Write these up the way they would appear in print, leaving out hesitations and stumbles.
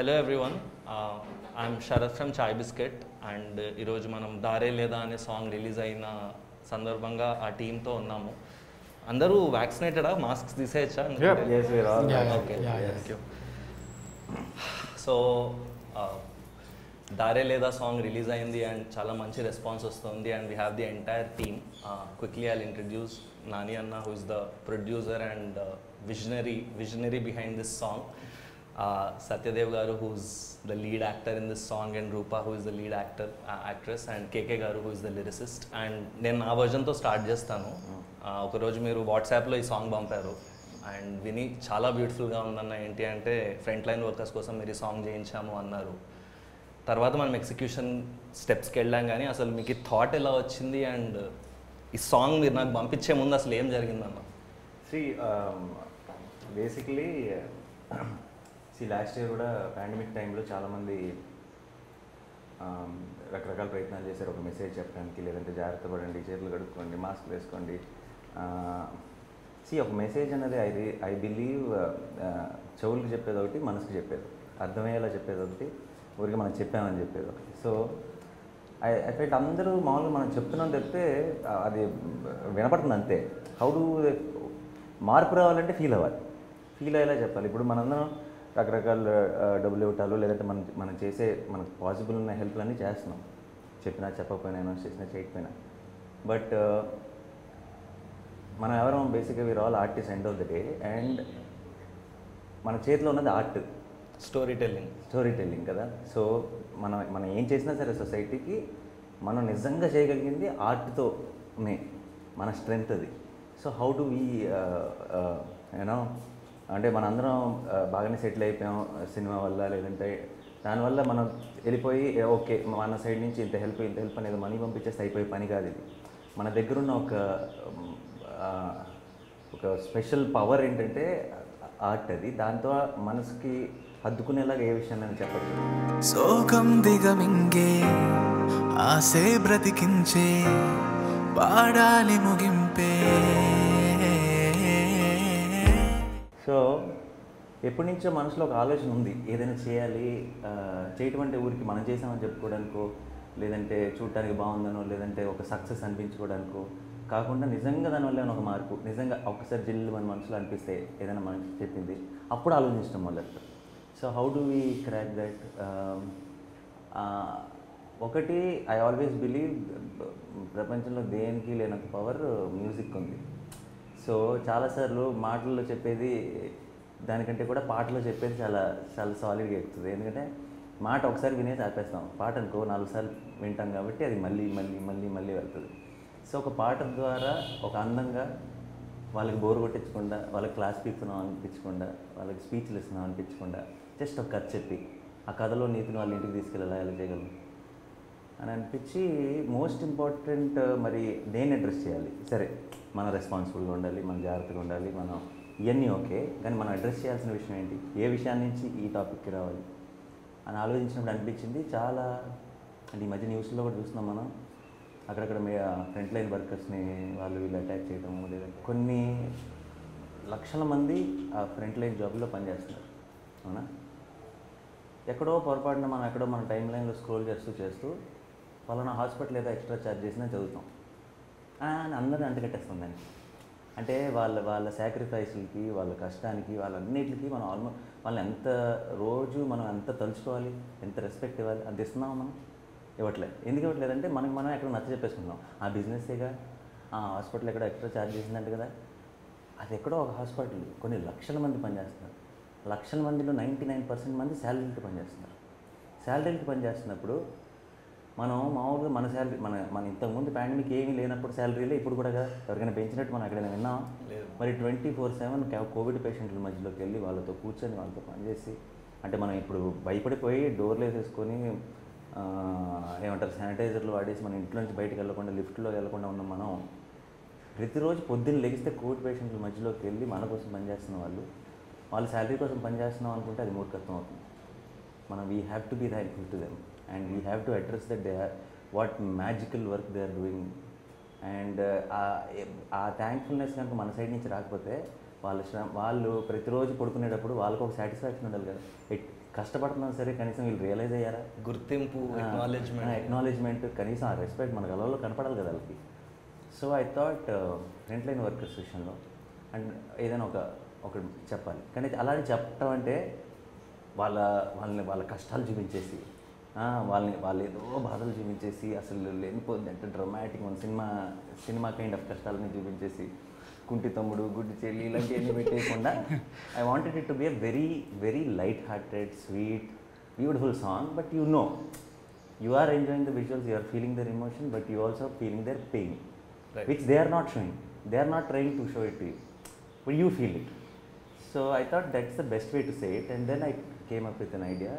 Hello everyone, I'm Sharath from Chai Bisket and ఈరోజు మనం దారే లేదా అనే సాంగ్ రిలీజ్ అయిన సందర్భంగా ఆ టీంతో ఉన్నాము. అందరూ వ్యాక్సినేటెడా? మాస్క్స్ తీసేయచ్చా? Okay, thank you. సో దారే లేదా సాంగ్ రిలీజ్ అయింది అండ్ చాలా మంచి రెస్పాన్స్ వస్తుంది and we have the entire team. Quickly I'll introduce Nani అన్న, who is the producer and visionary behind this song. Satyadev garu, who's the lead actor in this song, and Rupa, who is the lead actress, and KK garu, who is the lyricist. And నేను ఆ వర్జన్తో start చేస్తాను. ఒకరోజు మీరు వాట్సాప్లో ఈ song పంపారు and విని చాలా బ్యూటిఫుల్గా ఉందన్న. ఏంటి అంటే ఫ్రంట్ లైన్ వర్కర్స్ కోసం మీరు ఈ సాంగ్ చేయించాము అన్నారు. తర్వాత మనం ఎగ్జిక్యూషన్ స్టెప్స్కి వెళ్ళాం, కానీ అసలు మీకు ఈ థాట్ ఎలా వచ్చింది అండ్ ఈ సాంగ్ మీరు నాకు పంపించే ముందు అసలు ఏం జరిగిందన్న? బేసిక్లీ లాస్ట్ ఇయర్ కూడా పాండమిక్ టైంలో చాలామంది రకరకాల ప్రయత్నాలు చేశారు. ఒక మెసేజ్ చెప్పడానికి, లేదంటే జాగ్రత్త పడండి, చేతులు కడుక్కోండి, మాస్క్ వేసుకోండి. ఒక మెసేజ్ అనేది ఐ బిలీవ్ చెవులకు చెప్పేది ఒకటి, మనసుకు చెప్పేది, అర్థమయ్యేలా చెప్పేది ఒకటి, ఊరికి మనం చెప్పామని చెప్పేది ఒకటి. సో ఐ ఫెల్ట్ అందరూ మామూలుగా మనం చెప్తున్నాం చెప్తే అది వినపడుతుంది అంతే. హౌ డు మార్పు రావాలంటే ఫీల్ అయ్యేలా చెప్పాలి. ఇప్పుడు మనందరం రకరకాల డబ్బులు ఇవ్వటాలు, లేదంటే మనం చేసే మనకు పాసిబుల్ ఉన్న హెల్ప్లన్నీ చేస్తున్నాం, చెప్పినా చెప్పకపోయినా, అనౌన్స్ చేసినా చేయకపోయినా. బట్ మనం ఎవరం బేసిక్గా we're all artist end of the day. And మన చేతిలో ఉన్నది ఆర్ట్, స్టోరీ టెల్లింగ్ కదా. సో మనం ఏం చేసినా సరే సొసైటీకి మనం నిజంగా చేయగలిగింది ఆర్ట్తోనే, మన స్ట్రెంగ్త్ అది. So how do we you know అంటే మనందరం బాగానే సెటిల్ అయిపోయాం సినిమా వల్ల, లేదంటే దానివల్ల మనం వెళ్ళిపోయి ఓకే మన సైడ్ నుంచి ఇంత హెల్ప్ అనేది మనీ పంపించేస్తే అయిపోయే పని కాదు ఇది. మన దగ్గరున్న ఒక స్పెషల్ పవర్ ఏంటంటే ఆర్ట్. అది దాంతో మనసుకి హద్దుకునేలాగా ఏ విషయాన్ని చెప్పచ్చు. శోకం దిగమింగే ఆసే బ్రతికించే పాడాలి ముగింపే. సో ఎప్పటి నుంచో మనసులో ఒక ఆలోచన ఉంది, ఏదైనా చేయాలి, చేయటం అంటే ఊరికి మనం చేసామని చెప్పుకోవడానికో, లేదంటే చూడటానికి బాగుందనో, లేదంటే ఒక సక్సెస్ అనిపించుకోవడానికో కాకుండా నిజంగా దానివల్ల ఏమైనా ఒక మార్పు, నిజంగా ఒకసారి జిల్లు మన మనసులో అనిపిస్తే ఏదైనా మనసు చెప్పింది అప్పుడు ఆలోచించడం మొదలు. So how do we crack that? ఒకటి, ఐ ఆల్వేస్ బిలీవ్ ప్రపంచంలో దేనికి లేనంత పవర్ మ్యూజిక్ ఉంది. సో చాలాసార్లు మాటల్లో చెప్పేది దానికంటే కూడా పాటలో చెప్పేది చాలా చాలా సాలిడ్గా ఎక్కుతుంది. ఎందుకంటే మాట ఒకసారి వినేసి ఆపేస్తాం, పాట అనుకో 4 సార్లు వింటాం కాబట్టి అది మళ్ళీ మళ్ళీ మళ్ళీ మళ్ళీ వెళ్తుంది. సో ఒక పాట ద్వారా ఒక అందంగా వాళ్ళకి బోరు కొట్టించకుండా, వాళ్ళకి క్లాస్ పీకుతున్నాం అనిపించకుండా, వాళ్ళకి స్పీచ్లు ఇస్తున్నాం అనిపించకుండా, జస్ట్ ఒక కథ చెప్పి ఆ కథలో నీతిని వాళ్ళ ఇంటికి తీసుకెళ్ళాలా, ఎలా చేయగలం అని అనిపించి, మోస్ట్ ఇంపార్టెంట్ మరి దేన్ని అడ్రస్ చేయాలి. సరే మన రెస్పాన్సిబుల్గా ఉండాలి, మన జాగ్రత్తగా ఉండాలి, మనం ఇవన్నీ ఓకే, కానీ మనం అడ్రస్ చేయాల్సిన విషయం ఏంటి, ఏ విషయాన్ని నుంచి ఈ టాపిక్కి రావాలి అని ఆలోచించినప్పుడు అనిపించింది. చాలా అంటే ఈ మధ్య న్యూస్లో కూడా చూస్తున్నాం మనం, అక్కడక్కడ ఫ్రంట్ లైన్ వర్కర్స్ని వాళ్ళు వీళ్ళు అటాక్ చేయడము, లేదంటే కొన్ని లక్షల మంది ఆ ఫ్రంట్ లైన్ జాబ్లో పనిచేస్తున్నారు. అవునా? ఎక్కడో పొరపాటున మనం ఎక్కడో మన టైం లైన్లో స్క్రోల్ చేస్తూ వాళ్ళని హాస్పిటల్ ఏదో ఎక్స్ట్రా ఛార్జ్ చేసినా చదువుతాం అని అందరినీ అంటగట్టేస్తాం దానికి. అంటే వాళ్ళ సాక్రిఫైస్లకి, వాళ్ళ కష్టానికి, వాళ్ళన్నిటికి మనం వాళ్ళని రోజు మనం ఎంత తలుచుకోవాలి, ఎంత రెస్పెక్ట్ ఇవ్వాలి, అది ఇస్తున్నాం మనం? ఇవ్వట్లేదు. ఎందుకు ఇవ్వట్లేదంటే మనం ఎక్కడ నచ్చ చెప్పేసుకుంటున్నాం. ఆ బిజినెస్సేగా, ఆ హాస్పిటల్ ఎక్కడో ఎక్స్ట్రా ఛార్జ్ చేసిందంటే కదా, అది ఎక్కడో ఒక హాస్పిటల్ కొన్ని లక్షల మంది పనిచేస్తున్నారు. లక్షల మందిలో 99% మంది శాలరీలకి పనిచేస్తున్నారు. శాలరీలకి పనిచేస్తున్నప్పుడు మనం మామూలుగా మన శాలరీ మన ఇంతకుముందు పాండమిక్ ఏమీ లేనప్పుడు శాలరీలే ఇప్పుడు కూడా ఎవరికైనా పెంచినట్టు మనం ఎక్కడైనా విన్నాం? మరి 24/7 కోవిడ్ పేషెంట్ల మధ్యలోకి వెళ్ళి వాళ్ళతో కూర్చొని వాళ్ళతో పనిచేసి, అంటే మనం ఇప్పుడు భయపడిపోయి డోర్లు వేసేసుకొని ఏమంటారు శానిటైజర్లు వాడేసి మన ఇంట్లో నుంచి బయటకు వెళ్ళకుండా, లిఫ్ట్లో వెళ్ళకుండా ఉన్నాం. మనం ప్రతిరోజు పొద్దున్న లెగిస్తే కోవిడ్ పేషెంట్ల మధ్యలోకి వెళ్ళి మన కోసం పనిచేస్తున్న వాళ్ళ శాలరీ కోసం పనిచేస్తున్నాం అనుకుంటే అది మూర్ఖత్వం అవుతుంది. మనం we have to be thankful to them and we have to address that they are what magical work they are doing. And ఆ థ్యాంక్ఫుల్నెస్ కనుక మన సైడ్ నుంచి రాకపోతే వాళ్ళు ప్రతిరోజు పడుకునేటప్పుడు వాళ్ళకు ఒక సాటిస్ఫాక్షన్ ఉండాలి కదా. కష్టపడుతున్నాం సరే కనీసం వీళ్ళు రియలైజ్ అయ్యారా, గుర్తింపు, ఎక్నాలెడ్జ్మెంట్, కనీసం ఆ రెస్పెక్ట్ మన కళలో కనపడాలి కదా వాళ్ళకి. So I thought front line workers విషయంలో అండ్ ఏదైనా ఒక చెప్పాలి. కానీ అలాగే చెప్పటం అంటే వాళ్ళ కష్టాలు చూపించేసి వాళ్ళు ఏదో బాధలు చూపించేసి అసలు లేనిపోద్ది అంటే డ్రమాటిక్ మన సినిమా కైండ్ ఆఫ్ కష్టాలని చూపించేసి కుంటి తమ్ముడు, గుడ్డి చెల్లి ఇలాంటివన్నీ పెట్టేయకుండా I wanted it to be a very very light hearted, sweet, beautiful song. But you are enjoying the visuals, you are feeling their emotion, but you also feeling their pain, right, which they are not showing. They are not trying to show it to you, but you feel it. So I thought that's the best way to say it. And then I came up with an idea.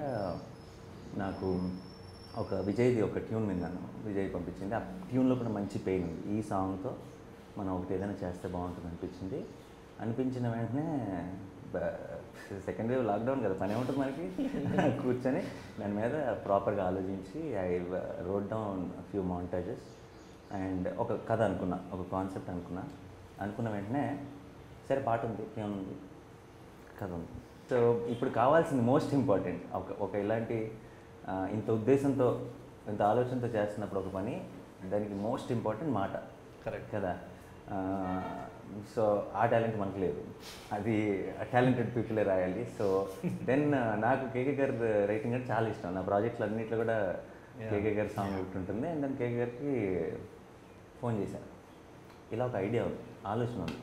నాకు ఒక విజయ్ది ఒక tune విన్నాను, విజయ్ పంపించింది. ఆ ట్యూన్లో కూడా మంచి pain ఉంది. ఈ సాంగ్తో మనం ఒకటి ఏదైనా చేస్తే బాగుంటుంది అనిపించిన వెంటనే సెకండ్ వేవ్ లాక్డౌన్ కదా, పని ఉంటుంది మనకి. కూర్చొని దాని మీద ప్రాపర్గా ఆలోచించి I wrote down few montages and ఒక కథ అనుకున్నా, ఒక కాన్సెప్ట్ అనుకున్న వెంటనే సరే పాట ఉంది, ఏముంది, కథ ఉంది. సో ఇప్పుడు కావాల్సింది మోస్ట్ ఇంపార్టెంట్ ఒక ఇలాంటి ఇంత ఉద్దేశంతో ఇంత ఆలోచనతో చేస్తున్నప్పుడు ఒక పని, దానికి మోస్ట్ ఇంపార్టెంట్ మాట. కరెక్ట్ కదా. సో ఆ టాలెంట్ మనకు లేదు, అది టాలెంటెడ్ పీపులే రాయాలి. సో దెన్ నాకు కేకే గారి రైటింగ్ అంటే చాలా ఇష్టం. నా ప్రాజెక్టులు అన్నింటిలో కూడా కేకే గారి సాంగ్ ఒకటి ఉంటుంది. అండ్ దెన్ కేకే గారికి ఫోన్ చేశాను, ఇలా ఒక ఐడియా ఉంది, ఆలోచన ఉంది,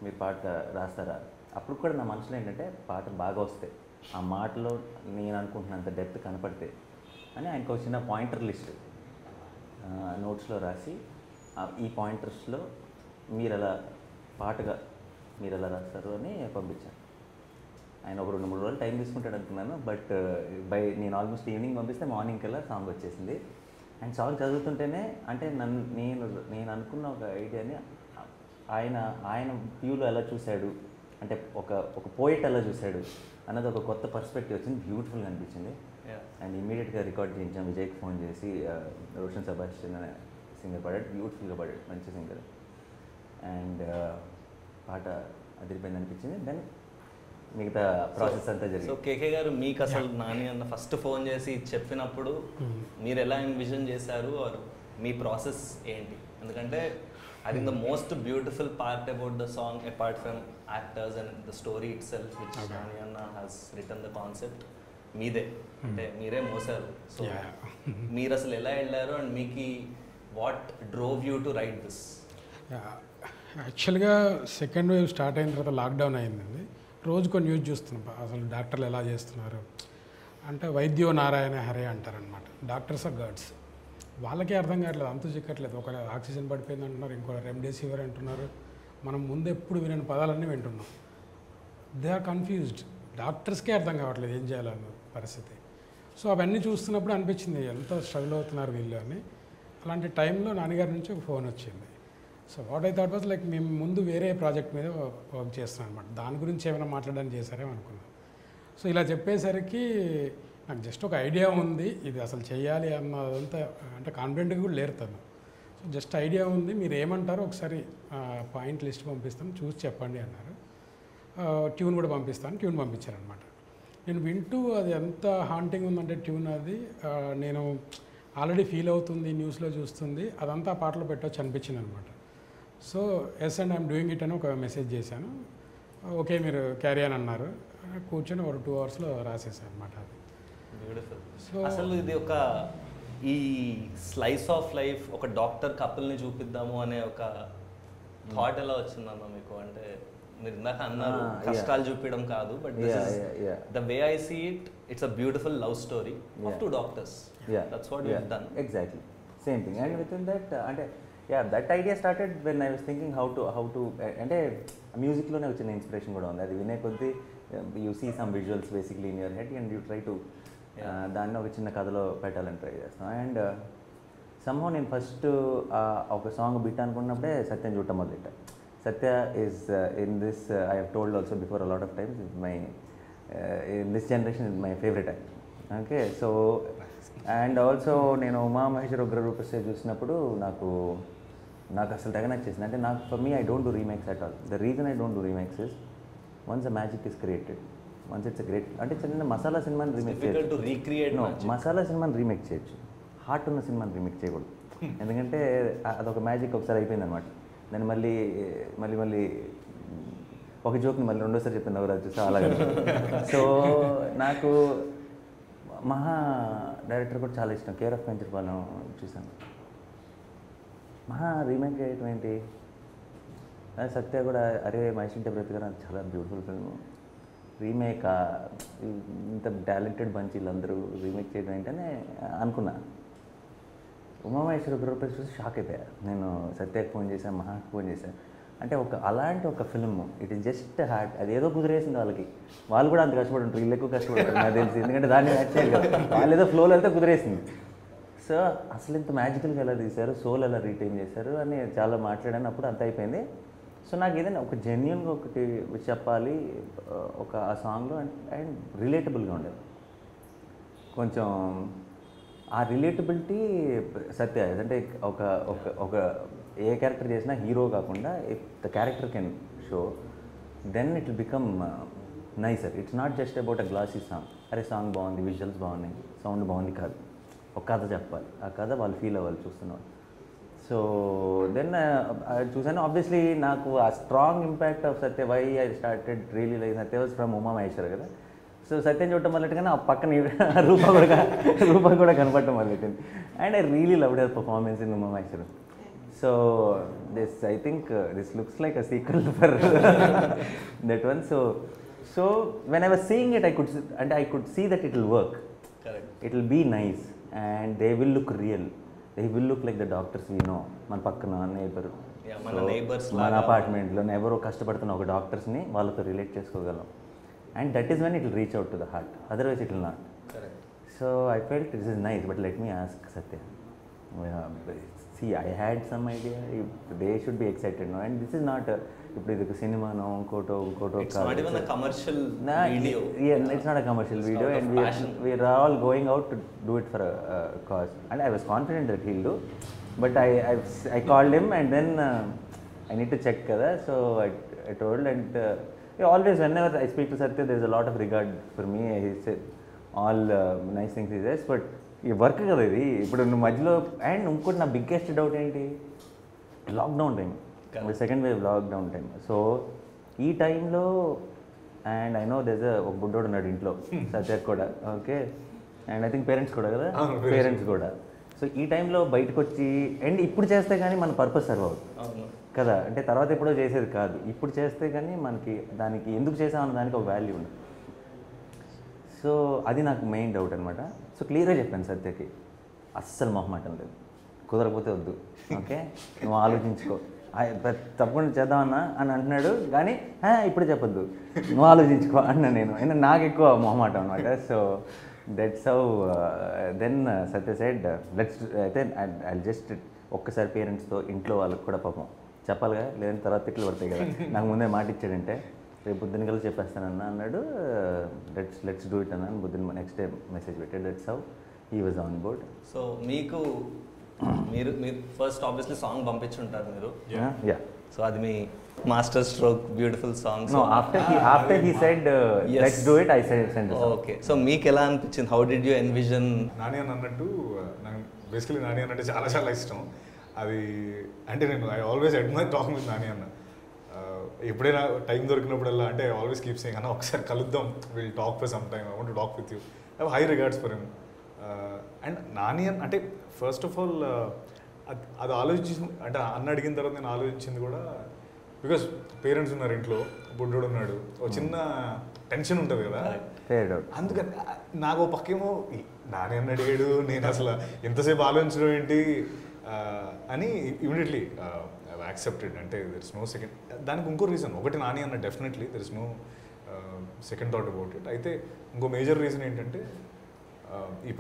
మీరు పాట రాస్తారా? అప్పుడు కూడా నా మనసులో ఏంటంటే పాట బాగా వస్తే, ఆ మాటలో నేను అనుకుంటున్నంత డెప్త్ కనపడితే అని ఆయనకు ఒక చిన్న పాయింటర్ లిస్ట్ నోట్స్లో రాసి, ఈ పాయింటర్స్లో మీరు ఎలా పాటగా మీరు ఎలా రాస్తారు అని పంపించాను. ఆయన ఒక 2-3 రోజులు టైం తీసుకుంటాడు అనుకున్నాను. బట్ నేను ఆల్మోస్ట్ ఈవినింగ్ పంపిస్తే మార్నింగ్ కల్లా సాంగ్ వచ్చేసింది. అండ్ సాంగ్ చదువుతుంటేనే అంటే నేను అనుకున్న ఒక ఐడియాని ఆయన వ్యూలో ఎలా చూశాడు, అంటే ఒక పోయిట్ ఎలా చూశాడు అన్నది ఒక కొత్త పర్స్పెక్టివ్ వచ్చింది, బ్యూటిఫుల్గా అనిపించింది. అండ్ ఇమ్మీడియట్గా రికార్డ్ చేయించాం. విజయ్కి ఫోన్ చేసి రోషన్ సెబాస్టియన్ అనే సింగర్ పాడాడు, బ్యూటిఫుల్గా పాడాడు, మంచి సింగర్. అండ్ పాట అదిరిపోయింది అనిపించింది. దెన్ మిగతా ప్రాసెస్ అంతా జరిగింది. సో కేకే గారు మీకు అసలు నాని అన్న ఫస్ట్ ఫోన్ చేసి చెప్పినప్పుడు మీరు ఎలా ఎన్విజన్ చేశారు, ఆర్ మీ ప్రాసెస్ ఏంటి? ఎందుకంటే I think the most beautiful part about the song, apart from actors and the story itself, which Nani Anna has written the concept, మీదే అంటే మీరే మోసారు. సో మీరు అసలు ఎలా వెళ్ళారు అండ్ మీకు what drove you to right this? యాక్చువల్గా second wave start అయిన తర్వాత లాక్డౌన్ అయిందండి. రోజుకో న్యూస్ చూస్తున్నాం, అసలు డాక్టర్లు ఎలా చేస్తున్నారు అంటే వైద్యో నారాయణ హరే అంటారనమాట. డాక్టర్స్ ఆర్ గాడ్స్, వాళ్ళకే అర్థం కావట్లేదు, అంతు చిక్కట్లేదు. ఒక ఆక్సిజన్ పడిపోయింది అంటున్నారు, ఇంకో రెమ్డెసివిర్ అంటున్నారు. మనం ముందు ఎప్పుడు వినని పదాలన్నీ వింటున్నాం. They are confused. డాక్టర్స్కే అర్థం కావట్లేదు ఏం చేయాలన్న పరిస్థితి. సో అవన్నీ చూస్తున్నప్పుడు అనిపించింది ఎంత స్ట్రగుల్ అవుతున్నారు వీళ్ళు అని. అలాంటి టైంలో నాన్నగారి నుంచి ఒక ఫోన్ వచ్చింది. So what I thought was like మేము ముందు వేరే ప్రాజెక్ట్ మీద వర్క్ చేస్తున్నాం అనమాట, దాని గురించి ఏమైనా మాట్లాడడానికి చేశారేమో అనుకున్నాం. సో ఇలా చెప్పేసరికి నాకు జస్ట్ ఒక ఐడియా ఉంది, ఇది అసలు చేయాలి అన్నదంతా అంటే కాన్ఫిడెంట్గా కూడా లేరు తను. సో జస్ట్ ఐడియా ఉంది, మీరు ఏమంటారో ఒకసారి పాయింట్ లిస్ట్ పంపిస్తాను, చూసి చెప్పండి అన్నారు. ట్యూన్ కూడా పంపిస్తాను, ట్యూన్ పంపించారనమాట. నేను వింటూ అది ఎంత హాంటింగ్ ఉందంటే ట్యూన్ అది నేను ఆల్రెడీ ఫీల్ అవుతుంది, న్యూస్లో చూస్తుంది, అదంతా పాటలో పెట్టవచ్చు అనిపించింది అనమాట. So yes and I'm doing it అని ఒక మెసేజ్ చేశాను. ఓకే మీరు క్యారీ అని అన్నారు. కూర్చొని ఒక 2 అవర్స్లో రాసేసాను అనమాట. అది బ్యూటిఫుల్. సో అసలు ఇది ఒక ఈ స్లైస్ ఆఫ్ లైఫ్ ఒక డాక్టర్ కపుల్ని చూపిద్దాము అనే ఒక థాట్ ఎలా వచ్చిందమ్మా మీకు? అంటే మీరు ఇందాక అన్నారు కష్టాలు చూపించడం కాదు, but the way I see it, it's a beautiful love story of 2 doctors. That's what you have done. Exactly same thing. And with in that అంటే that idea started when I was thinking how to అంటే మ్యూజిక్లోనే వచ్చిన inspiration కూడా ఉంది. అది వినే కొద్దీ you see some visuals basically in your head and you try to దాన్ని ఒక చిన్న కథలో పెట్టాలని ట్రై చేస్తాం. అండ్ సమ్హౌ నేను ఫస్ట్ ఒక సాంగ్ బిట్ అనుకున్నప్పుడే సత్యం చూడటం మొదలెట్టా. Satya is in this I have told also before a lot of times is my in this generation is my favourite actor. Okay, so and also నేను ఉమా మహేశ్వర ఉగ్ర రూపస్తే చూసినప్పుడు నాకు అసలు తెగ నచ్చేసింది. అంటే నాకు for me I don't do remakes at all. The reason I don't do remakes is once the magic is created, once it's great. అంటే చిన్న మసాలా సినిమాని రీమేక్ చేయొచ్చు, మసాలా సినిమాని రీమేక్ చేయొచ్చు, హార్ట్ ఉన్న సినిమాని రీమేక్ చేయకూడదు. ఎందుకంటే అదొక మ్యాజిక్ ఒకసారి అయిపోయింది అనమాట. దాన్ని మళ్ళీ మళ్ళీ మళ్ళీ ఒక జోక్ని మళ్ళీ రెండోసారి చెప్పిన నవ్వురాజు చూస్తే అలాగే. సో నాకు మహా డైరెక్టర్ కూడా చాలా ఇష్టం, కేర్ ఆఫ్ కంచర్పాలెం చూసాను. మహా రీమేక్ చేయటం ఏంటి, సత్య కూడా అరే మహేష్ ఇంటే బ్రతిగా చాలా బ్యూటిఫుల్ ఫిల్మ్, రీమేక్ ఇంత టాలెంటెడ్ బంచ్ వీళ్ళందరూ రీమేక్ చేయడం ఏంటనే అనుకున్నా. ఉమామహేశ్వర గ్రూప్ చూసి షాక్ అయిపోయా నేను. సత్యకి ఫోన్ చేశాను, మహాకి ఫోన్ చేశాను. అంటే అలాంటి ఒక film it is just heart, అది ఏదో కుదిరేసింది వాళ్ళకి. వాళ్ళు కూడా అంత కష్టపడి ఉంటారు, వీళ్ళు ఎక్కువ కష్టపడతారు నాకు తెలిసి, ఎందుకంటే దాన్ని మ్యాచ్ చేయాలి కదా. వాళ్ళు ఏదో ఫ్లోలో వెళ్తే కుదిరేసింది. సో అసలు ఇంత మ్యాజికల్గా ఎలా తీశారు, సోల్ ఎలా రీటైన్ చేశారు అని చాలా మాట్లాడాను. అప్పుడు అంత అయిపోయింది. సో నాకు ఏదైనా ఒక జెన్యున్గా ఒకటి చెప్పాలి ఒక ఆ సాంగ్లో, అండ్ రిలేటబుల్గా ఉండేది కొంచెం. ఆ రిలేటబిలిటీ సత్య అంటే ఒక ఒక ఒక ఏ క్యారెక్టర్ చేసినా హీరో కాకుండా if the character can show then it will become nicer. It's not just about a glossy song, అరే సాంగ్ బాగుంది, విజువల్స్ బాగున్నాయి, సౌండ్ బాగుంది కాదు. ఒక కథ చెప్పాలి, ఆ కథ వాళ్ళు ఫీల్ అవ్వాలి చూస్తున్నారు. సో దెన్ చూసాను. ఆబ్వియస్లీ నాకు ఆ strong impact of Satya why I started really like Satya was from Umamaheswara కదా. సో సత్యం చూడటం మొదలెట్టుగానే ఆ పక్కన రూపా కూడా కనపడటం మొదలెట్టింది. And I really loved her performance in Umamaheswara. So this I think this looks like a sequel for that one. So when I was seeing it I could see that it will work. Correct. It will be nice and they will look real. They will look like the doctors we know. మన పక్కన neighbour, మన అపార్ట్మెంట్లో ఎవరో కష్టపడుతున్న ఒక డాక్టర్స్ని వాళ్ళతో relate చేసుకోగలం. And that is when it will reach out to the heart. Otherwise it will not. Correct. So I felt this is nice, but let me ask Satya. See, I had some idea. They should be excited, no? And this is not ఇప్పుడు ఇది cinema no ఇంకోటో. It's not even a commercial video. Yeah, it's not a commercial video, and we are all going out to do it for a cause. And I was confident that he'll do, but I called him, and then I need to check kada. So I told, and always whenever I speak to Satya, there's a lot of regard for me. He said all nice things he says, but ఈ work కదా ఇది ఇప్పుడు నువ్వు మధ్యలో. And ఇంకోటి నా biggest doubt ఏంటి, lockdown time, second wave lockdown time. So ఈ టైంలో అండ్ ఐ నో దేస్ ఒక బుడ్డోడు ఉన్నాడు ఇంట్లో, సత్యక్ కూడా okay, and I think parents కూడా కదా, పేరెంట్స్ కూడా. సో ఈ టైంలో బయటకు వచ్చి అండ్ ఇప్పుడు చేస్తే కానీ మన పర్పస్ సర్వ్ అవుతుంది కదా. అంటే తర్వాత ఎప్పుడో చేసేది కాదు, ఇప్పుడు చేస్తే కానీ మనకి దానికి ఎందుకు చేసామన్న దానికి ఒక వాల్యూ ఉంది. సో అది నాకు మెయిన్ డౌట్ అనమాట. సో క్లియర్గా చెప్పాను సత్యకి, అస్సలు మొహమాటం లేదు, కుదరకపోతే వద్దు, ఓకే నువ్వు ఆలోచించుకో, తప్పకుండా చేద్దామన్నా అని అంటున్నాడు. కానీ ఇప్పుడు చెప్పొద్దు, నువ్వు ఆలోచించుకో అన్నా నేను. అయినా నాకు ఎక్కువ మొహమాటం అనమాట. So that's how then Satya side let's అయితే ఐ జస్ట్ ఒక్కసారి పేరెంట్స్తో ఇంట్లో వాళ్ళకి కూడా పాపం చెప్పాలిగా, లేదంటే తర్వాత తిట్లు పడతాయి కదా. నాకు ముందే మాట ఇచ్చాడంటే రేపు పొద్దున్న కలిసి చెప్పేస్తానన్నా అన్నాడు. లెట్స్ డూ ఇట్ అన్నాను. పొద్దున్న నెక్స్ట్ డే మెసేజ్ పెట్టాడు. That's how he was on board. So మీరు ఫస్ట్ ఆబ్వియస్లీ సాంగ్ పంపించుంటారు మీరు. యా. సో అది మీ master stroke, beautiful song. No, after he said let's do it, I said okay. So మీకు ఎలా అనిపించింది, how did you envision? Nani అన్నట్టు నాకు బేసికలీ నాని అన్నట్టు చాలా చాలా ఇష్టం. అది అంటే నేను I always admire talking with Nani అన్న. ఎప్పుడైనా టైం దొరికినప్పుడల్లా అంటే ఐ ఆల్వేస్ కీప్ సేయింగ్ అన్న ఒకసారి కలుద్దాం, will talk for some time, I want to talk with you. I have high regards for him. And Nani అంటే ఫస్ట్ ఆఫ్ ఆల్ అది ఆలోచించి అంటే అన్న అడిగిన తర్వాత నేను ఆలోచించింది కూడా బికాస్ పేరెంట్స్ ఉన్నారు ఇంట్లో, బుడ్డోడు ఉన్నాడు, ఒక చిన్న టెన్షన్ ఉంటుంది కదా. అందుకని నాకు పక్కేమో నాని అన్న అడిగాడు, నేను అసలు ఎంతసేపు ఆలోచించడం ఏంటి అని ఇమీడియట్లీ యాక్సెప్టెడ్. అంటే దెర్ ఇస్ నో సెకండ్. దానికి ఇంకో రీజన్ ఒకటి నాని అన్న definitely there is no second thought about it. అయితే ఇంకో మేజర్ రీజన్ ఏంటంటే ఈ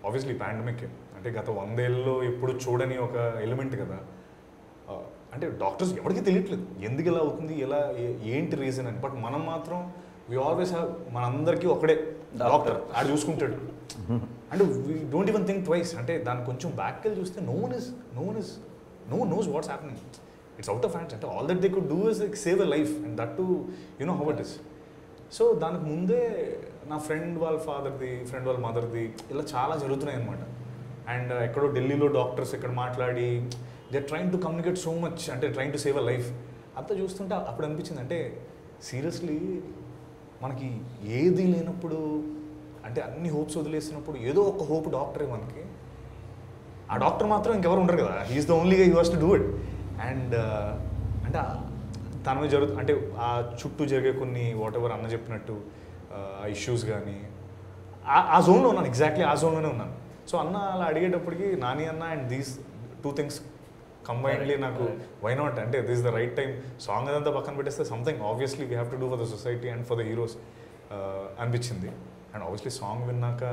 ఆబ్వియస్లీ పాండమిక్ అంటే గత 100 ఏళ్ళలో ఎప్పుడు చూడని ఒక ఎలిమెంట్ కదా. అంటే డాక్టర్స్ ఎవరికి తెలియట్లేదు ఎందుకు ఇలా అవుతుంది, ఎలా ఏంటి రీజన్ అని. బట్ మనం మాత్రం వీ ఆల్వేస్ హ్యావ్, మనందరికీ ఒకడే డాక్టర్, ఆడు చూసుకుంటాడు. అంటే we don't even think twice. అంటే దాన్ని కొంచెం బ్యాక్ వెళ్ళి చూస్తే no one knows what's happening. It's out of hands. అంటే all that they could do is like save a life, and that to you know how it is. So దానికి ముందే నా friend వాళ్ళ ఫాదర్ది, ఫ్రెండ్ వాళ్ళ మదర్ది ఇలా చాలా జరుగుతున్నాయి అనమాట. అండ్ ఎక్కడో ఢిల్లీలో డాక్టర్స్ ఇక్కడ మాట్లాడి they trying to communicate so much, అంటే trying to save a life. అంతా చూస్తుంటే అప్పుడు అనిపించింది, అంటే సీరియస్లీ మనకి ఏది లేనప్పుడు, అంటే అన్ని హోప్స్ వదిలేసినప్పుడు ఏదో ఒక హోప్ డాక్టరే మనకి. ఆ డాక్టర్ మాత్రం ఇంకెవరు ఉండరు కదా, he's the only he was to do it. And అంటే తన మీద అంటే ఆ చుట్టూ జరిగే కొన్ని వాట్ ఎవర్ అన్న చెప్పినట్టు ఆ ఇష్యూస్ కానీ ఆ జోన్లో ఉన్నాను, ఎగ్జాక్ట్లీ ఆ జోన్లోనే ఉన్నాను. సో అన్న అలా అడిగేటప్పటికి నాని అన్న అండ్ దీస్ టూ థింగ్స్ కంబైన్డ్లీ నాకు వై నాట్, అంటే this the right time. Song అదంతా పక్కన పెట్టేస్తే something obviously we have to do for the society and for the heroes అనిపించింది. అండ్ ఆబ్వియస్లీ సాంగ్ విన్నాక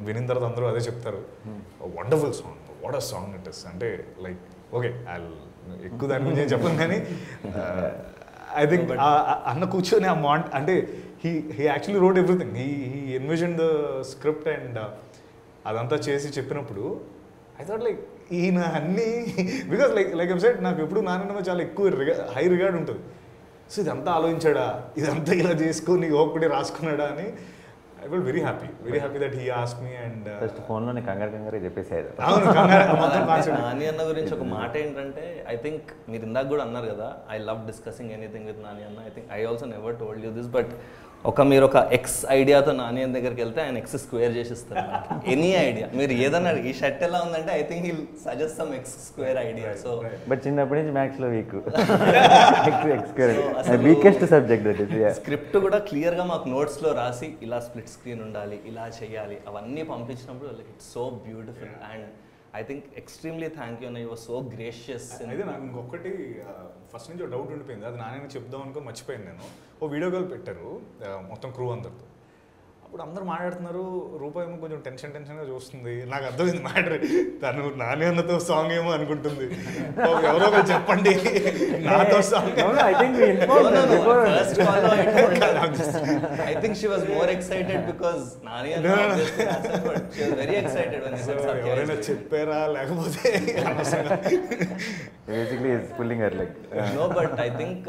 వినిన తర్వాత అందరూ అదే చెప్తారు, wonderful song, what a song it is. అంటే లైక్ ఓకే ఎక్కువ దాని గురించి చెప్పను కానీ ఐ థింక్ అన్న కూర్చొని ఆ అంటే he actually wrote everything, he envision the script and అదంతా చేసి చెప్పినప్పుడు ఐ థాట్ లైక్ ఈయన అన్నీ బికాస్ లైక్ ఐ సెడ్ నాకు ఎప్పుడు నాన్న చాలా ఎక్కువ హై రిగార్డ్ ఉంటుంది. సో ఇదంతా ఆలోచించాడా, ఇదంతా ఇలా చేసుకొని ఒకటి రాసుకున్నాడా అని I felt very happy that he asked me. And first ఫోన్లోనే కంగారు చెప్పేసారు. నాని అన్న గురించి ఒక మాట ఏంటంటే, ఐ థింక్ మీరు ఇందాక కూడా అన్నారు కదా, I love discussing anything with Nani అన్న. I think I also never told you this, but మీరు ఒక ఎక్స్ ఐడియాతో నాని అన్న దగ్గరికి వెళ్తే ఆయన ఎక్స్ స్క్వేర్ చేసిస్తారు. ఎనీ ఐడియా మీరు ఏదన్నా, ఈ షర్ట్ ఎలా ఉందంటే I think he'll suggest some X square idea. So but చిన్నప్పటి నుంచి మ్యాథ్స్ లో weak, weakest subject that is. Script కూడా క్లియర్ గా మాకు నోట్స్ లో రాసి ఇలా స్ప్లిట్ స్క్రీన్ ఉండాలి, ఇలా చేయాలి, అవన్నీ పంపించినప్పుడు it's so beautiful. And I think extremely thank you అన్న, యూ వాజ్ సో గ్రేషియస్. అయితే నాకు ఇంకొకటి ఫస్ట్ నుంచి డౌట్ ఉండిపోయింది, అది నాన్న చెప్దాం అనుకో మర్చిపోయాను నేను. ఓ వీడియో కాల్ పెట్టారు మొత్తం క్రూ అందరితో, అప్పుడు అందరూ మాట్లాడుతున్నారు, రూపాయి ఏమో కొంచెం టెన్షన్గా చూస్తుంది. నాకు అర్థమైంది మ్యాటర్, తను నాని అన్నతో సాంగ్ ఏమో అనుకుంటుంది, ఎవరో ఒకరు చెప్పండి నాతో song. I think she was more excited because Nani and obviously answered, but she was very excited when they said Satya. ఎవరైనా చెప్పారా లేకపోతే basically is pulling her leg. No, but I think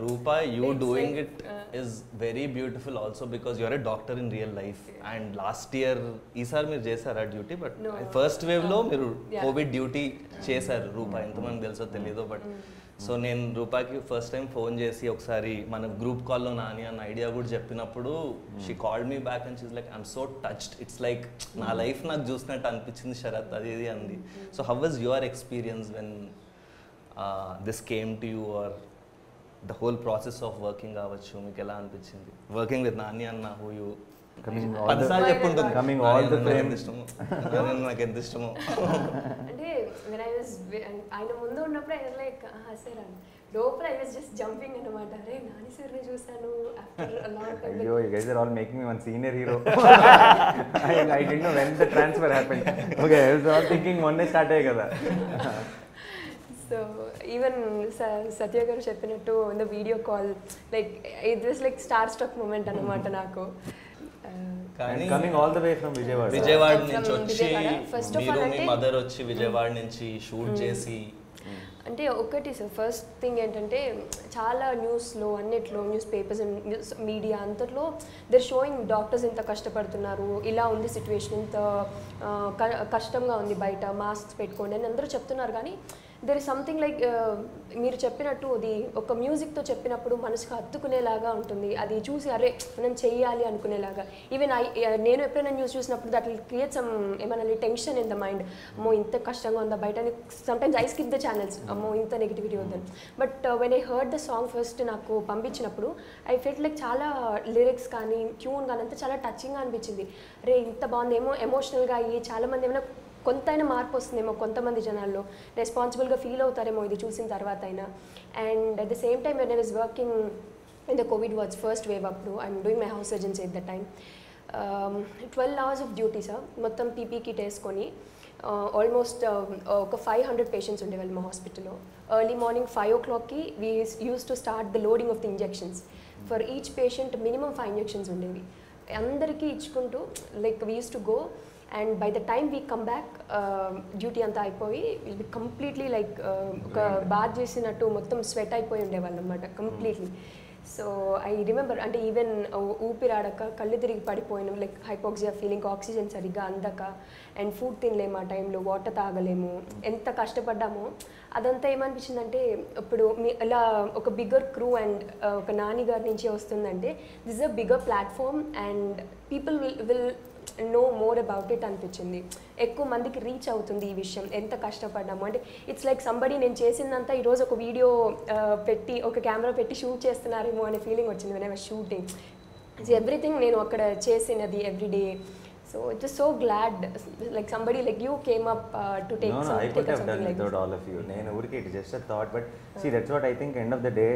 Rupa, you doing it is very beautiful also because you're a doctor in real life. And last year ఈసారి మీరు చేశారా duty, but first wave లో మీరు Covid duty చేశారు. రూపా ఎంతమంది తెలుసో తెలీదు, but so నేను రూపాకి ఫస్ట్ టైం ఫోన్ చేసి ఒకసారి మన గ్రూప్ కాల్లో నాని అన్న ఐడియా కూడా చెప్పినప్పుడు she called me back and she's like I'm so touched, it's like నా లైఫ్ నాకు చూసినట్టు అనిపించింది శరత్, అది ఇది అంది. So how was your experience when this came to you, or the whole process of working అవ్వచ్చు, మీకు ఎలా అనిపించింది వర్కింగ్ విత్ నాని అన్న? హూ యూ పదిసార్లు చెప్పుంటుంది నాకు ఎంత ఇష్టమో. అంటే ఆయన ముందు ఉన్నప్పుడు ఆయన లైక్ సార్ లోపల ఐ వాజ్ జస్ట్ జంపింగ్ అన్నమాట. అరే నాని సార్ని చూసాను ఆఫ్టర్ అ లాంగ్ టైం. అయ్యో you guys are all making me one senior hero. I didn't know when the transfer happened. Okay, I was all thinking మొన్నే start అయ్యాయి కదా. So even Satya garu చెప్పినట్టు in the video call like it was like star struck moment అన్నమాట నాకు. Coming all the way from Vijayawada నుంచి వచ్చి మీరు మీ mother వచ్చి విజయవాడ నుంచి షూట్ చేసి, అంటే ఒకటి సార్ ఫస్ట్ థింగ్ ఏంటంటే చాలా న్యూస్లో అన్నిట్లో news papers and news media అంతట్లో దర్ షోయింగ్ డాక్టర్స్ ఎంత కష్టపడుతున్నారు, ఇలా ఉంది సిచ్యువేషన్, ఇంత కష్టంగా ఉంది బయట, మాస్క్స్ పెట్టుకోండి అని అందరూ చెప్తున్నారు. కానీ దెర్ ఇస్ సంథింగ్ లైక్ మీరు చెప్పినట్టు అది ఒక మ్యూజిక్తో చెప్పినప్పుడు మనసుకు హత్తుకునేలాగా ఉంటుంది. అది చూసి అరే మనం చెయ్యాలి అనుకునేలాగా. ఈవెన్ నేను ఎప్పుడైనా న్యూస్ చూసినప్పుడు దట్ విల్ క్రియేట్ సమ్ ఏమైనా టెన్షన్ ఇన్ ద మైండ్, అమ్మో ఇంత కష్టంగా ఉందా బయట అని. Sometimes I skip the channels, అమ్మో ఇంత నెగిటివిటీ వద్దని. But when I heard the song first నాకు పంపించినప్పుడు ఐ ఫెల్ట్ లైక్ చాలా లిరిక్స్ కానీ ట్యూన్ కానీ అంతా చాలా టచింగ్గా అనిపించింది. అరే ఇంత బాగుంది, ఏమో ఎమోషనల్గా అయ్యి చాలామంది ఏమైనా కొంతైనా మార్పు వస్తుందేమో, కొంతమంది జనాల్లో రెస్పాన్సిబుల్గా ఫీల్ అవుతారేమో ఇది చూసిన తర్వాత అయినా. And at the same time when I was working in the covid was first wave అప్పుడు I'm doing my house surgency at the time. 12 hours of duty sir, మొత్తం పీపీ కిట్ వేసుకొని ఆల్మోస్ట్ ఒక 500 patients ఉండేవాళ్ళు మా హాస్పిటల్లో. Early morning 5 o'clockకి we use to start the loading of the injections. For each patient minimum 5 injections ఉండేవి. అందరికీ ఇచ్చుకుంటూ like we use to go and by the time we come back duty అంతా అయిపోయి విల్ బి కంప్లీట్లీ లైక్ ఒక bath చేసినట్టు మొత్తం sweat అయిపోయి ఉండేవాళ్ళు అనమాట కంప్లీట్లీ. సో ఐ రిమెంబర్ అంటే ఈవెన్ ఊపిరాడక కళ్ళు తిరిగి పడిపోయినాం, లైక్ హైపోక్సియా ఫీలింగ్, ఆక్సిజన్ సరిగ్గా అందక, అండ్ ఫుడ్ తినలేము ఆ టైంలో, వాటర్ తాగలేము, ఎంత కష్టపడ్డామో. అదంతా ఏమనిపించిందంటే ఇప్పుడు ఇలా ఒక బిగ్గర్ క్రూ అండ్ ఒక నాని గారి నుంచి వస్తుందంటే this is a bigger platform and people will know more about it అనిపించింది. ఎక్కువ మందికి రీచ్ అవుతుంది ఈ విషయం, ఎంత కష్టపడ్డాము అంటే. ఇట్స్ లైక్ సంబడి నేను చేసిందంతా ఈరోజు ఒక వీడియో పెట్టి ఒక కెమెరా పెట్టి షూట్ చేస్తున్నారేమో అనే ఫీలింగ్ వచ్చింది when I was shooting. Everything నేను అక్కడ చేసినది everyday. So it was so glad, like somebody like you came up to take no, some, I could have done like without all of you. నేను ఊరికే it just a thought, but see that's what I think end of the day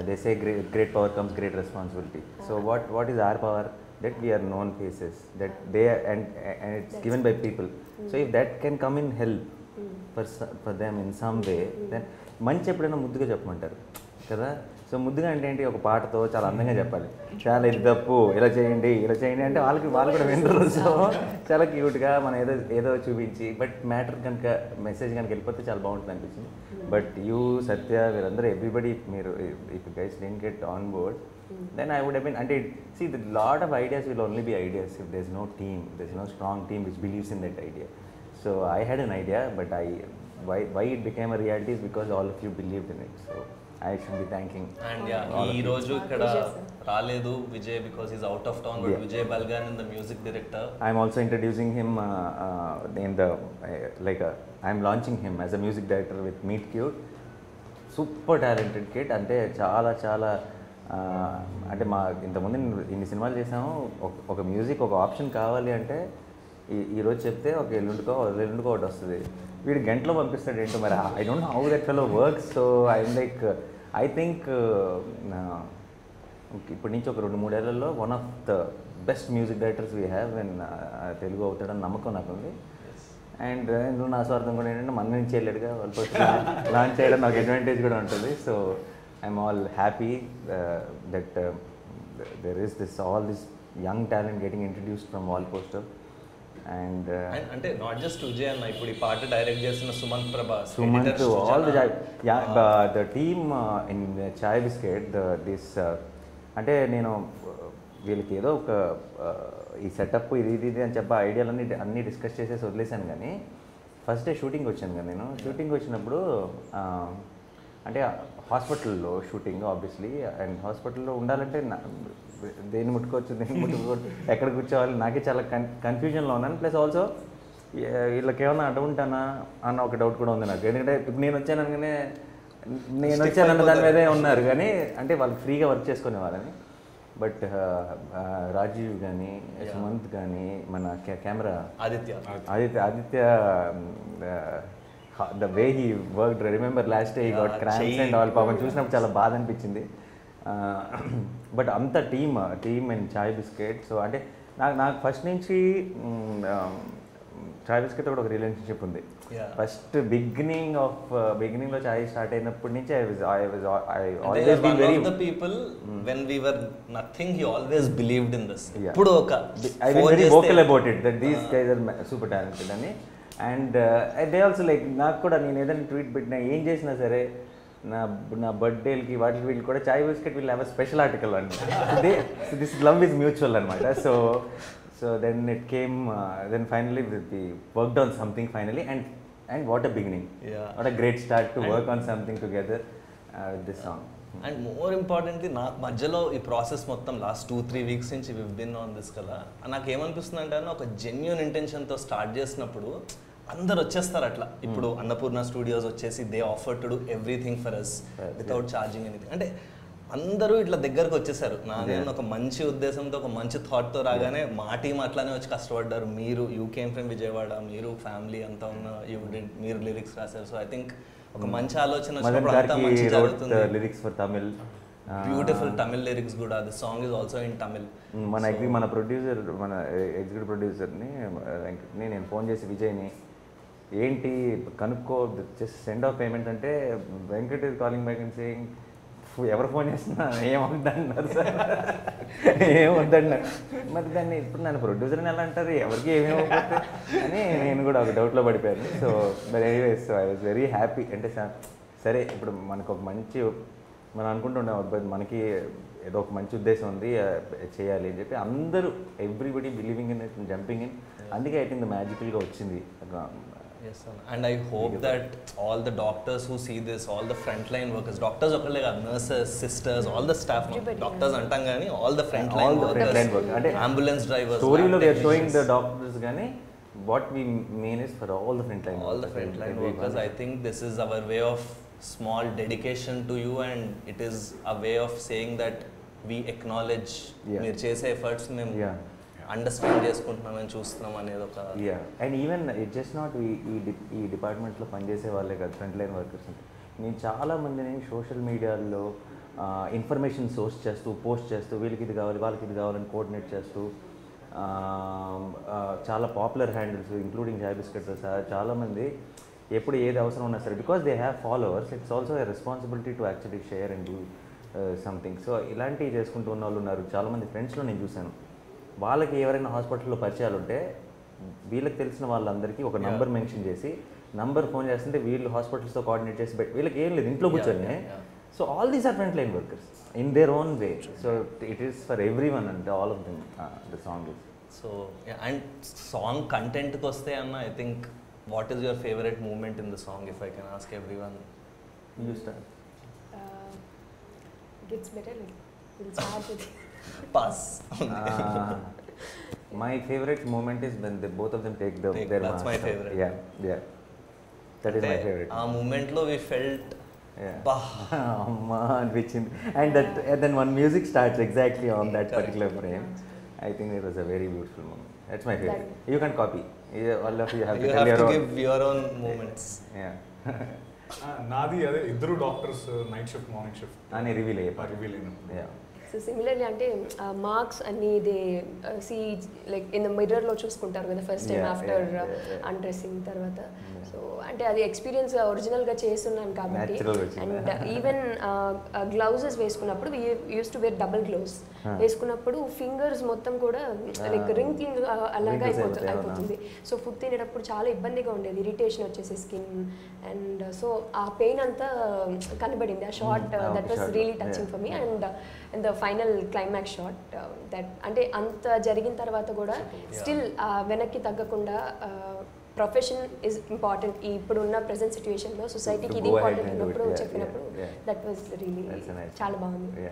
they say great power comes great responsibility. So what is our power? That we are known faces, that they are, and it's that's given by people. So if that can come in help for them in some way, then మంచి ఎప్పుడైనా ముద్దుగా చెప్పమంటారు కదా. So ముద్దుగా అంటే ఏంటి, ఒక పాటతో చాలా అందంగా చెప్పాలి, చాలా ఇది తప్పు ఇలా చేయండి అంటే వాళ్ళు కూడా వినరు. సో చాలా క్యూట్గా మనం ఏదో చూపించి, బట్ మ్యాటర్ కనుక మెసేజ్ కనుక వెళ్ళిపోతే చాలా బాగుంటుంది అనిపించింది. బట్ యూ సత్య వీరందరూ ఎవ్రీబడి, మీరు if guys don't get on board then I would have been, and see the lot of ideas will only be ideas if there's no team, there's no strong team which believes in that idea. So I had an idea, but why it became a reality is because all of you believed in it. So I should be thanking. And yeah, ee roju ikkada raledu Vijay because he's out of town, but yeah. Vijay Balgan is the music director. I'm also introducing him in the I'm launching him as a music director with Meet Cute. Super talented kid, ante చాలా అంటే మా ఇంతకుముందు ఇన్ని సినిమాలు చేసాము, ఒక music ఒక option కావాలి అంటే ఈరోజు చెప్తే ఒక ఎల్లుండికో ఒకటి వస్తుంది. వీడు గంటలో పంపిస్తాడు ఏంటో మరి. I don't know how that fellow works. So I think ఇప్పటి నుంచి ఒక 2-3 ఏళ్లలో one of the best music directors we have in Telugu అవుతాడని నమ్మకం నాకు ఉంది. అండ్ నా స్వార్థం కూడా ఏంటంటే మన నుంచి వెళ్ళాడుగా వాళ్ళు లాంచ్ చేయడం నాకు అడ్వాంటేజ్ కూడా ఉంటుంది. So I'm all happy that there is all this young talent getting introduced from Wall Poster. And ante not just Vijay anna, ippudu ee paata direct chesina Sumant Prabhas, all the team in Chai Biscuit, this ante nenu వీళ్ళకి ఏదో ఒక ఈ setup ఇది అని చెప్పి ఐడియాలన్నీ అన్నీ discuss చేసేసి వదిలేసాను. కానీ ఫస్ట్ డే షూటింగ్ వచ్చాను కదా నేను. షూటింగ్ వచ్చినప్పుడు అంటే హాస్పిటల్లో షూటింగ్ ఆబ్వియస్లీ, అండ్ హాస్పిటల్లో ఉండాలంటే దేన్ని ముట్టుకోవచ్చు ఎక్కడ కూర్చోవాలి నాకే చాలా కన్ఫ్యూజన్లో ఉన్నాను. ప్లస్ ఆల్సో వీళ్ళకి ఏమన్నా అడ్డు ఉంటానా అన్న ఒక డౌట్ కూడా ఉంది నాకు. ఎందుకంటే ఇప్పుడు నేను వచ్చానగానే దాని మీదే ఉన్నారు, కానీ అంటే వాళ్ళు ఫ్రీగా వర్క్ చేసుకునే వాళ్ళని. బట్ రాజీవ్ కానీ సుమంత్ కానీ మన camera Aditya the way he worked, remember last day he got cramps and all, పాపం చూసినప్పుడు చాలా బాధ అనిపించింది. బట్ అంత team and chai biscuit. So అంటే నాకు ఫస్ట్ నుంచి చాయ్ బిస్కెట్ కూడా ఒక రిలేషన్షిప్ ఉంది. ఫస్ట్ బిగినింగ్లో చాయ్ స్టార్ట్ అయినప్పటి నుంచి I always been very the people when we were nothing, he always believed in this. ఇప్పుడు ఒక I was very vocal about it that these guys are super talented అని. And they also like నాకు కూడా నేను ఏదైనా tweet పెట్టినా ఏం చేసినా సరే నా బర్త్డేలకి వీళ్ళు కూడా చాయ్ బిస్కెట్ వీళ్ళు హ్యావ్ అ స్పెషల్ ఆర్టికల్ అనమాట. దిస్ లవ్ ఈజ్ మ్యూచువల్ అనమాట. So then it came then finally we worked on something finally and what a beginning, what a great start to work on something together with this song. And more importantly నాకు మధ్యలో ఈ process మొత్తం last 2-3 weeks నుంచి వివ్ bin on this కదా. నాకు ఏమనిపిస్తుంది అంటే ఒక జెన్యూన్ ఇంటెన్షన్తో స్టార్ట్ చేసినప్పుడు అందరు వచ్చేస్తారు అట్లా. ఇప్పుడు అన్నపూర్ణ స్టూడియోస్ వచ్చేసి they offer to do everything for us without charging anything. అంటే అందరూ ఇట్లా దగ్గరకు వచ్చేసారు. నేను ఒక మంచి ఉద్దేశంతో ఒక మంచి థాట్తో రాగానే మా టీం అట్లానే వచ్చి కష్టపడ్డారు. యూ కేమ్ ఫ్రమ్ విజయవాడ, మీరు ఫ్యామిలీ అంతా ఉన్న మీరు లిరిక్స్ రాశారు. సో ఐ థింక్ ఒక మంచి ఆలోచన వచ్చినప్పుడు అంతా మంచి జరుగుతుంది. Lyrics for Tamil, beautiful Tamil lyrics కూడా. The song is also in Tamil. మన ఎగ్జిక్యూటివ్ ప్రొడ్యూసర్ని వెంకట్ని నేను ఫోన్ చేసి విజయ్ని ఏంటి కనుక్కో జస్ట్ సెండ్ ఆఫ్ పేమెంట్ అంటే Venkat is calling back and saying ఎవరు ఫోన్ చేస్తున్నా ఏమవుతుందన్నారు సార్, ఏమవుతుందన్నారు. మరి దాన్ని ఇప్పుడు నన్ను ప్రొడ్యూసర్ని ఎలా అంటారు, ఎవరికి ఏమేమవుతుంది అని నేను కూడా ఒక డౌట్లో పడిపోయాను. సో మరి anyways I was very happy. అంటే సరే ఇప్పుడు మనకు ఒక మనం అనుకుంటుండే అబ్బాయి మనకి ఏదో ఒక మంచి ఉద్దేశం ఉంది చేయాలి అని చెప్పి అందరూ everybody believing in it jumping in, అందుకే ఐ థింక్ మ్యాజికల్గా వచ్చింది. Yes, sir. And I hope that all the doctors who see this, all the frontline workers, doctors ఒకళ్ళే కాదు, nurses, sisters, all the staff, doctors అంటాం కానీ all the frontline workers, అంటే ambulance drivers, స్టోరీలో they are showing the doctors కానీ what we mean is for all the frontline all the frontline workers. I think this is our way of small dedication to you, and it is a way of saying that we acknowledge మీరు చేసే efforts మేము understand చేసుకుంటున్నామని చూస్తున్నాం అనేది ఒక and even it just not ఈ డిపార్ట్మెంట్లో పనిచేసే వాళ్ళే కాదు ఫ్రంట్ లైన్ వర్కర్స్. నేను చాలామందిని సోషల్ మీడియాలో ఇన్ఫర్మేషన్ సోర్స్ చేస్తూ పోస్ట్ చేస్తూ వీళ్ళకి ఇది కావాలి వాళ్ళకి ఇది కావాలని కోఆర్డినేట్ చేస్తూ చాలా పాపులర్ హ్యాండిల్స్ ఇంక్లూడింగ్ చాయ్ బిస్కెట్తో సహా చాలామంది ఎప్పుడు ఏది అవసరం ఉన్నా సరే because they have followers it's also a responsibility to actually share and do something. So ఇలాంటివి చేసుకుంటూ ఉన్న వాళ్ళు ఉన్నారు చాలామంది ఫ్రెండ్స్లో నేను చూశాను. వాళ్ళకి ఎవరైనా హాస్పిటల్లో పరిచయాలు ఉంటే వీళ్ళకి తెలిసిన వాళ్ళందరికీ ఒక నంబర్ మెన్షన్ చేసి నంబర్ ఫోన్ చేస్తుంటే వీళ్ళు హాస్పిటల్స్తో కోఆర్డినేట్ చేసి వీళ్ళకి ఏం లేదు ఇంట్లో కూర్చొని. So all these are front line workers in their own way. So it is for everyone and all of them the song is. So and song కంటెంట్కి వస్తే అన్న I think what is your favourite moment in the song if I can ask everyone? You start. Gets better. We'll start with pass. My favorite moment is when both of them take their that's mask. my favorite. Yeah. That is my favorite. ఆ moment లో we felt amma అనిపించింది. And then one music starts exactly on that particular frame. I think it was a very beautiful moment. That's my favorite. You can copy. All of you have to tell your own. Give your own moments. Yeah. నాది అదే ఇద్దరు doctors night shift morning shift అని reveal అయిపోయింది. So similarly అంటే marks అన్ని they see like in the మిర్రర్లో చూసుకుంటారు కదా ఫస్ట్ టైం ఆఫ్టర్ అన్డ్రెస్సింగ్ తర్వాత. సో అంటే అది ఎక్స్పీరియన్స్ ఒరిజినల్గా చేస్తున్నాను కాబట్టి. అండ్ ఈవెన్ గ్లౌజెస్ వేసుకున్నప్పుడు use to wear double gloves వేసుకున్నప్పుడు ఫింగర్స్ మొత్తం కూడా లైక్ రింక్లింగ్ అలాగా అయిపోతుంది. సో ఫుడ్ తినేటప్పుడు చాలా ఇబ్బందిగా ఉండేది, ఇరిటేషన్ వచ్చేసి స్కిన్. అండ్ సో ఆ పెయిన్ అంతా కనబడింది ఆ short. That was really touching for me. And the final climax shot that అంటే అంత జరిగిన తర్వాత కూడా స్టిల్ వెనక్కి తగ్గకుండా ప్రొఫెషన్ ఈజ్ ఇంపార్టెంట్ ఇప్పుడున్న ప్రెసెంట్ సిచ్యువేషన్లో సొసైటీకి ఇది ఇంపార్టెంట్ ఉన్నప్పుడు చెప్పినప్పుడు దట్ వాజ్ రియలీ చాలా బాగుంది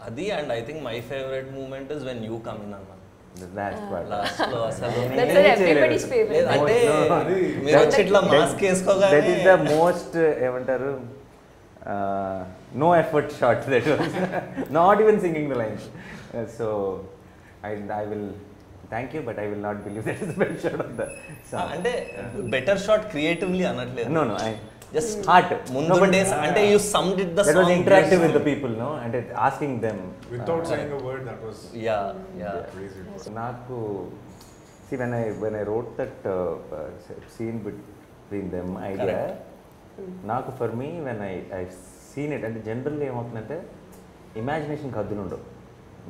అది. And I think my favourite moment is when you come in అన్న. లాస్ట్ లో అసలు ఎవ్రీబడీస్ ఫేవరెట్. అంటే మీరు వచ్చి ఇట్లా మాస్క్ వేసుకోగానే దట్ ఈస్ ద మోస్ట్ ఏమంటారు no effort shot. That was not even singing the lines. So I will thank you, but I will not believe that is the best shot of the song. అంటే better shot creatively అనట్లేదు. No, I just heart. ముందు days అంటే you summed it the that song. was interactive with the people, no, and asking them without saying a word. That was crazy. Naku see when I wrote that scene between them idea. నాకు for me when I seen it అంటే జనరల్గా ఏమవుతుందంటే ఇమాజినేషన్కి హద్దులు ఉండవు,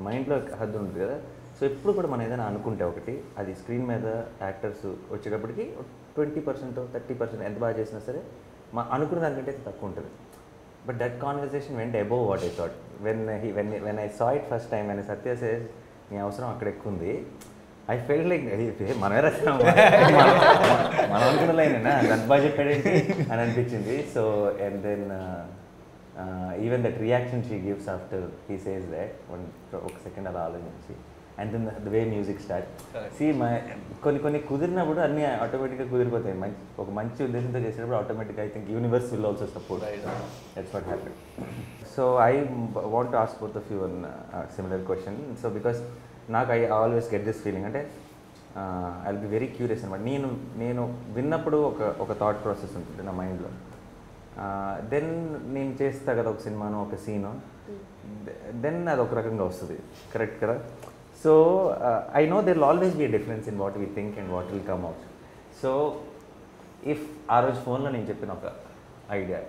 మైండ్లో హద్దు ఉంటుంది కదా. సో ఎప్పుడు కూడా మనం ఏదైనా అనుకుంటే ఒకటి అది స్క్రీన్ మీద యాక్టర్స్ వచ్చేటప్పటికి 20% 30% ఎంత బాగా చేసినా సరే మా అనుకున్న దానికంటే తక్కువ ఉంటుంది. But that conversation vent above what I thought when I saw it first time. When Satya says నీ అవసరం అక్కడ ఎక్కువ ఉంది, ఐ ఫెల్ లైక్ మనమే రాసినాము మనం అనుకున్న లైనేనా అంత బాగా చెప్పాడేంటి అని అనిపించింది. So and then even that reaction she gives after he says that ఒక సెకండ్ అలా ఆలోచించి and then the way music start see కొన్ని కుదిరినప్పుడు అన్నీ ఆటోమేటిక్గా కుదిరిపోతాయి. ఒక మంచి ఉద్దేశంతో చేసేటప్పుడు ఆటోమేటిక్గా I think universe will also support. That's what happen. So I want to ask both of you one similar question. So because నాకు I always get this feeling అంటే I will be very curious అనమాట. నేను విన్నప్పుడు ఒక thought process ఉంటుంది నా మైండ్లో. Then నేను చేస్తా కదా ఒక సినిమాను ఒక సీను, దెన్ అది ఒక రకంగా వస్తుంది, కరెక్ట్ కదా. So I know there will always be a difference in what we think and what will come out. So if ఆ రోజు ఫోన్లో నేను చెప్పిన ఒక ఐడియా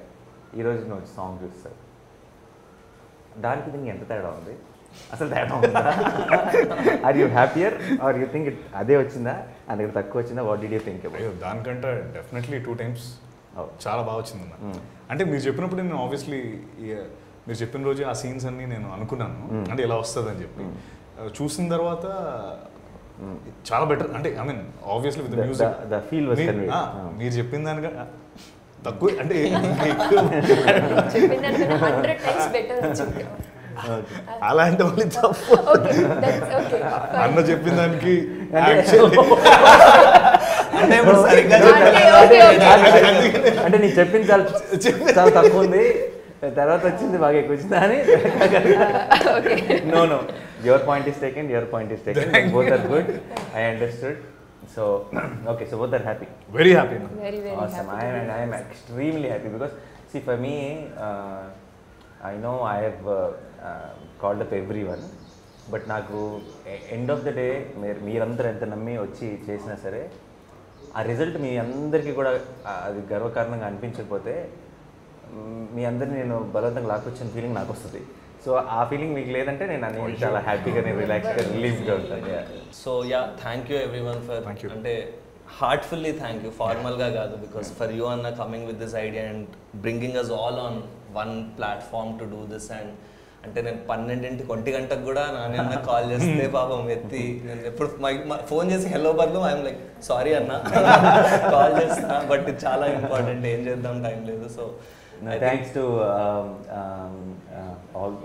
ఈరోజు నువ్వు సాంగ్ చూస్తావు, దానికి దీనికి ఎంత తేడా ఉంది అసలు? తేడా ఉందా? Are you happier are you think it అదే వచ్చిందా అందుకంటే తక్కువ వచ్చిందా? What did you think? దానికంటే డెఫినెట్లీ 2 times చాలా బాగా వచ్చిందన్న. అంటే మీరు చెప్పినప్పుడు నేను ఆబ్వియస్లీ మీరు చెప్పిన రోజు ఆ సీన్స్ అన్ని నేను అనుకున్నాను అంటే ఇలా వస్తుందని చెప్పి చూసిన తర్వాత చాలా బెటర్ అంటే I mean obviously with music the feel was conveyed. మీరు చెప్పిన దానిగా తక్కువ అంటే చెప్పిన దానికన్నా 100 times better వచ్చింది. అలాంటి వాళ్ళు తప్పు Okay, that's okay. అన్న చెప్పిన దానికి యాక్చువల్లీ అంటే ఇప్పుడు సరిగ్గా అంటే నీకు చెప్పింది చాలా తక్కువ ఉంది, తర్వాత వచ్చింది బాగా ఎక్కువ వచ్చిందా అని. No no, your point is taken, both are good, I understood. So okay, so both are happy. Very happy. Very Awesome. happy. I am extremely happy because see for me, I know I have called up everyone, but నాకు end of the day మీరందరూ ఎంత నమ్మి వచ్చి చేసినా సరే ఆ result మీ అందరికీ కూడా అది గర్వకారణంగా అనిపించకపోతే మీ అందరిని నేను బలవంతంగా లాక్కొచ్చిన ఫీలింగ్ నాకు వస్తుంది. సో ఆ ఫీలింగ్ మీకు లేదంటే నేను చాలా హ్యాపీగా, నేను రిలాక్స్గా, రిలీఫ్గా ఉంటాను. So yeah, thank you everyone for అంటే హార్ట్ఫుల్లీ థ్యాంక్ యూ, ఫార్మల్గా కాదు, బికాస్ ఫర్ యూ అన్న coming with this idea and bringing us all on one platform to do this. And అంటే నేను 12 గంటకు కూడా నాన్న కాల్ చేస్తే పాపం ఎత్తి నేను ఎప్పుడు ఫోన్ చేసి హెల్లో బదులు ఐఎమ్ లైక్ సారీ అన్న కాల్ చేస్తా, బట్ ఇది చాలా ఇంపార్టెంట్, ఏం చేద్దాం టైం లేదు. So thanks to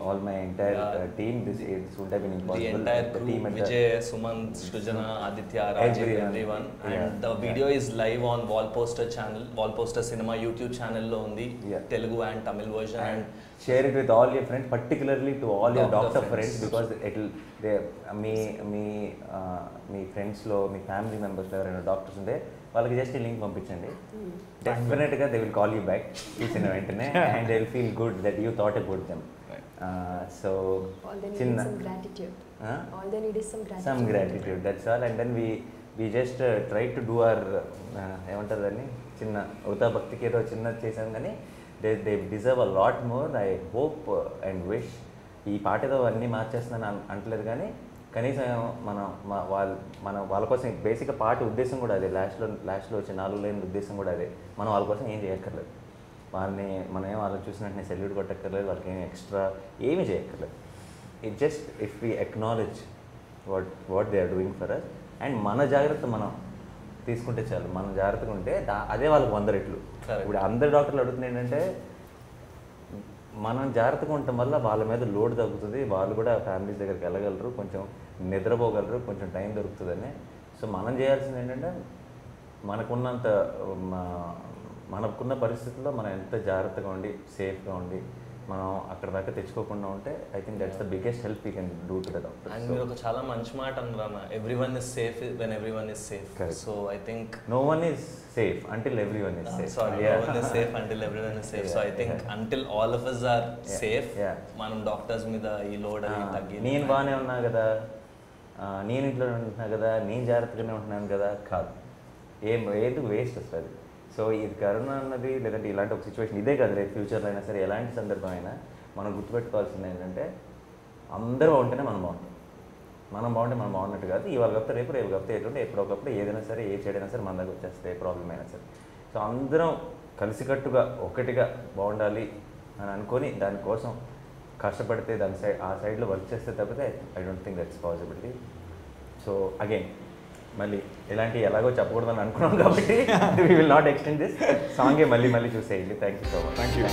all my entire team. This would have been impossible. The entire crew, team and Vijay, Sumant, Shrujana, Aditya, Rajiv, everyone. And the video is live on Wallposter channel, Wallposter Cinema YouTube channel lo undi, Telugu and Tamil version. And share it with all your friends, particularly to all your doctor friends, because it will మీ ఫ్రెండ్స్లో మీ family మెంబర్స్లో ఎవరైనా doctors ఉంటే వాళ్ళకి just link పంపించండి. డెఫినెట్గా they will call you back చూసిన వెంటనే and they will feel good that you thought about them. So చిన్న some gratitude, that's all. And then we just try to do our ఏమంటారు దాన్ని, చిన్న ఉతా భక్తికి ఏదో చిన్న చేసాం, కానీ they deserve a lot more. I hope and wish ఈ పాట ఏదో అన్నీ మార్చేస్తున్నాను అంటలేదు, కానీ కనీసం మన వాళ్ళ కోసం బేసిక్గా పాట ఉద్దేశం కూడా అదే, లాస్ట్లో వచ్చే 4 లైన్ల ఉద్దేశం కూడా అదే. మనం వాళ్ళ కోసం ఏం చేయక్కర్లేదు, మనం ఏం వాళ్ళని చూసిన వెంటనే సెల్యూట్ కొట్టక్కర్లేదు, వాళ్ళకి ఏం ఎక్స్ట్రా ఏమీ చేయక్కర్లేదు. It just if we acknowledge what they are doing for us and మన జాగ్రత్త మనం తీసుకుంటే చాలు. మనం జాగ్రత్తగా ఉంటే అదే వాళ్ళకి 100 రెట్లు. ఇప్పుడు అందరు డాక్టర్లు అడుగుతుంది ఏంటంటే మనం జాగ్రత్తగా ఉండటం వల్ల వాళ్ళ మీద లోడ్ తగ్గుతుంది, వాళ్ళు కూడా ఫ్యామిలీస్ దగ్గరికి వెళ్ళగలరు, కొంచెం నిద్రపోగలరు, కొంచెం టైం దొరుకుతుందని. సో మనం చేయాల్సింది ఏంటంటే మనకున్న పరిస్థితుల్లో మనం ఎంత జాగ్రత్తగా ఉండి సేఫ్గా ఉండి మనం అక్కడ దాకా తెచ్చుకోకుండా ఉంటే I think that's the biggest help we can do to the doctor. And మీరు ఒక చాలా మంచి మాట అన్నారు, everyone is safe when everyone is safe. So I think no one is safe until everyone is safe. Sorry, no one is safe until everyone is safe. So I think until all of us are safe, మనం doctors మీద ఈ load అనేది తగ్గి, నేను బాగానే ఉన్నా కదా, నేను ఇంట్లో ఉంటున్నా కదా, నేను జాగ్రత్తగానే ఉంటున్నాను కదా, కాదు, ఏది వేస్ట్ వస్తుంది. సో ఇది కరోనా అన్నది లేదంటే ఇలాంటి ఒక సిచ్యువేషన్ ఇదే కాదు, రేపు ఫ్యూచర్లో అయినా సరే ఎలాంటి సందర్భం అయినా మనం గుర్తుపెట్టుకోవాల్సింది ఏంటంటే అందరూ బాగుంటేనే మనం బాగుంటాం. మనం బాగుంటే మనం బాగున్నట్టు కాదు, ఇవాళ కాకపోతే రేపు కాకపోతే ఎటువంటి ఎప్పుడో ఒకప్పుడు ఏదైనా సరే ఏ చెడైనా సరే మన దగ్గర వచ్చేస్తే ఏ ప్రాబ్లం అయినా సరే. సో అందరం కలిసికట్టుగా ఒకటిగా బాగుండాలి అని అనుకొని దానికోసం కష్టపడితే దాని ఆ సైడ్లో వర్క్ చేస్తే తప్పితే I don't think that's possibility. So again మళ్ళీ ఎలాగో చెప్పకూడదని అనుకున్నాం కాబట్టి we will not extend this సాంగే మళ్ళీ చూసేయండి. Thank you so much. Thank you.